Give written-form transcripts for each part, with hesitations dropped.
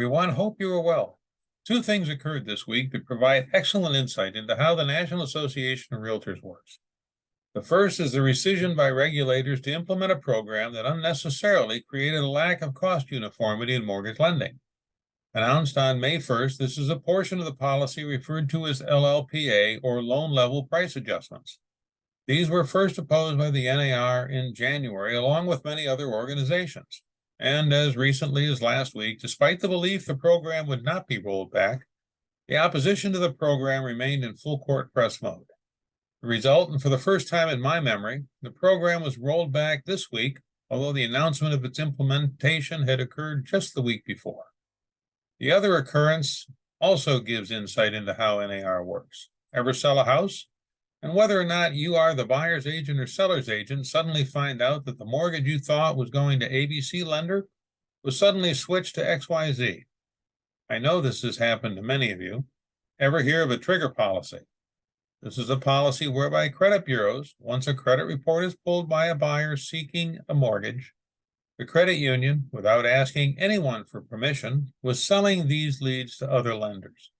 everyone. Hope you are well. Two things occurred this week that provide excellent insight into how the National Association of Realtors works. The first is the rescission by regulators to implement a program that unnecessarily created a lack of cost uniformity in mortgage lending. Announced on May 1st, this is a portion of the policy referred to as LLPA, or Loan Level Price Adjustments. These were first opposed by the NAR in January, along with many other organizations. And as recently as last week, despite the belief the program would not be rolled back, the opposition to the program remained in full court press mode. The result, and for the first time in my memory, the program was rolled back this week, although the announcement of its implementation had occurred just the week before. The other occurrence also gives insight into how NAR works. Ever sell a house? And whether or not you are the buyer's agent or seller's agent, suddenly find out that the mortgage you thought was going to ABC lender was suddenly switched to XYZ. I know this has happened to many of you. Ever hear of a trigger policy? This is a policy whereby credit bureaus, once a credit report is pulled by a buyer seeking a mortgage, the credit union, without asking anyone for permission, was selling these leads to other lenders.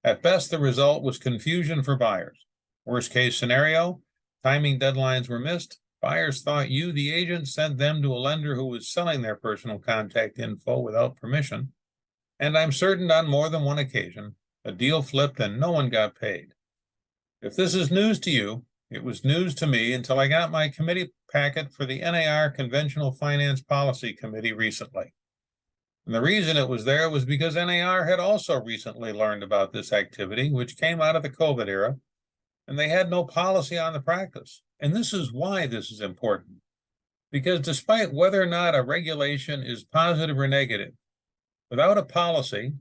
At best, the result was confusion for buyers. Worst case scenario, timing deadlines were missed. Buyers thought you, the agent, sent them to a lender who was selling their personal contact info without permission. And I'm certain on more than one occasion, a deal flipped and no one got paid. If this is news to you, it was news to me until I got my committee packet for the NAR Conventional Finance Policy Committee recently. And the reason it was there was because NAR had also recently learned about this activity, which came out of the COVID era, and they had no policy on the practice. And this is why this is important. Because despite whether or not a regulation is positive or negative, without a policy,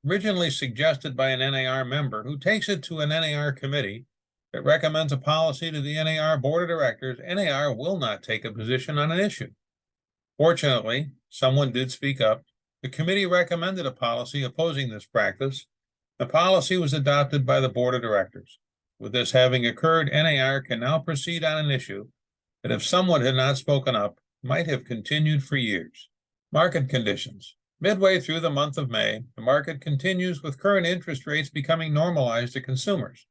originally suggested by an NAR member who takes it to an NAR committee that recommends a policy to the NAR Board of Directors, NAR will not take a position on an issue. Fortunately, someone did speak up. The committee recommended a policy opposing this practice. The policy was adopted by the Board of Directors. With this having occurred, NAR can now proceed on an issue that if someone had not spoken up, might have continued for years. Market conditions. Midway through the month of May, the market continues with current interest rates becoming normalized to consumers,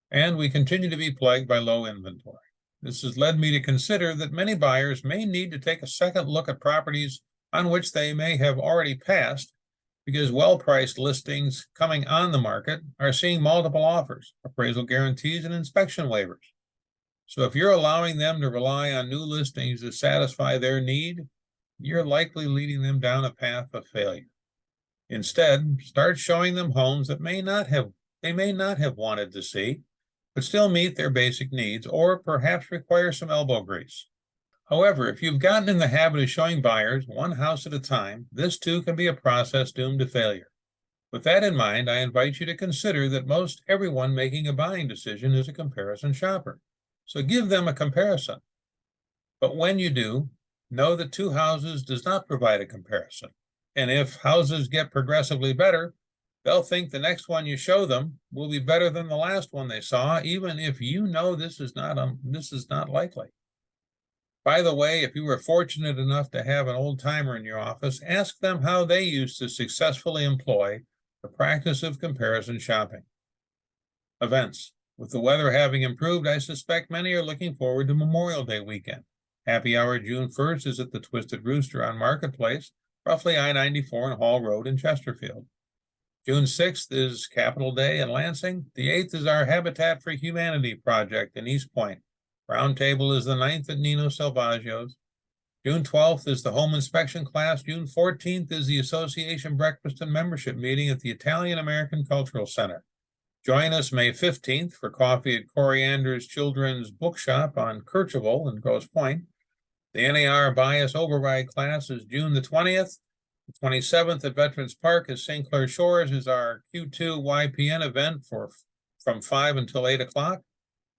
and we continue to be plagued by low inventory. This has led me to consider that many buyers may need to take a second look at properties on which they may have already passed, because well-priced listings coming on the market are seeing multiple offers, appraisal guarantees, and inspection waivers. So if you're allowing them to rely on new listings to satisfy their need, you're likely leading them down a path of failure. Instead, start showing them homes that they may not have wanted to see, but still meet their basic needs, or perhaps require some elbow grease. However, if you've gotten in the habit of showing buyers one house at a time, this too can be a process doomed to failure. With that in mind, I invite you to consider that most everyone making a buying decision is a comparison shopper. So give them a comparison. But when you do, know that two houses does not provide a comparison. And if houses get progressively better, they'll think the next one you show them will be better than the last one they saw, even if you know this is not likely. By the way, if you were fortunate enough to have an old-timer in your office, ask them how they used to successfully employ the practice of comparison shopping. Events. With the weather having improved, I suspect many are looking forward to Memorial Day weekend. Happy Hour June 1st is at the Twisted Rooster on Marketplace, roughly I-94 and Hall Road in Chesterfield. June 6th is Capitol Day in Lansing. The 8th is our Habitat for Humanity project in East Point. Roundtable is the 9th at Nino Salvaggio's. June 12th is the home inspection class. June 14th is the association breakfast and membership meeting at the Italian American Cultural Center. Join us May 15th for coffee at Coriander's Children's Bookshop on Kercheval in Grosse Pointe. The NAR Bias Override class is June the 20th. The 27th at Veterans Park is St. Clair Shores is our Q2 YPN event from 5 until 8 o'clock.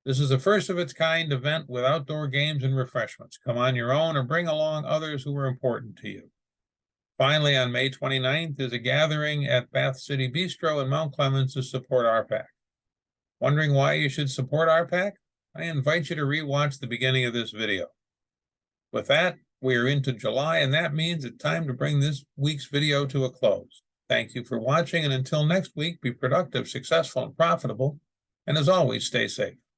This is the first of its kind event with outdoor games and refreshments. Come on your own or bring along others who are important to you. Finally, on May 29th is a gathering at Bath City Bistro in Mount Clemens to support RPAC. Wondering why you should support RPAC? I invite you to rewatch the beginning of this video. With that, we are into July, and that means it's time to bring this week's video to a close. Thank you for watching, and until next week, be productive, successful, and profitable. And as always, stay safe.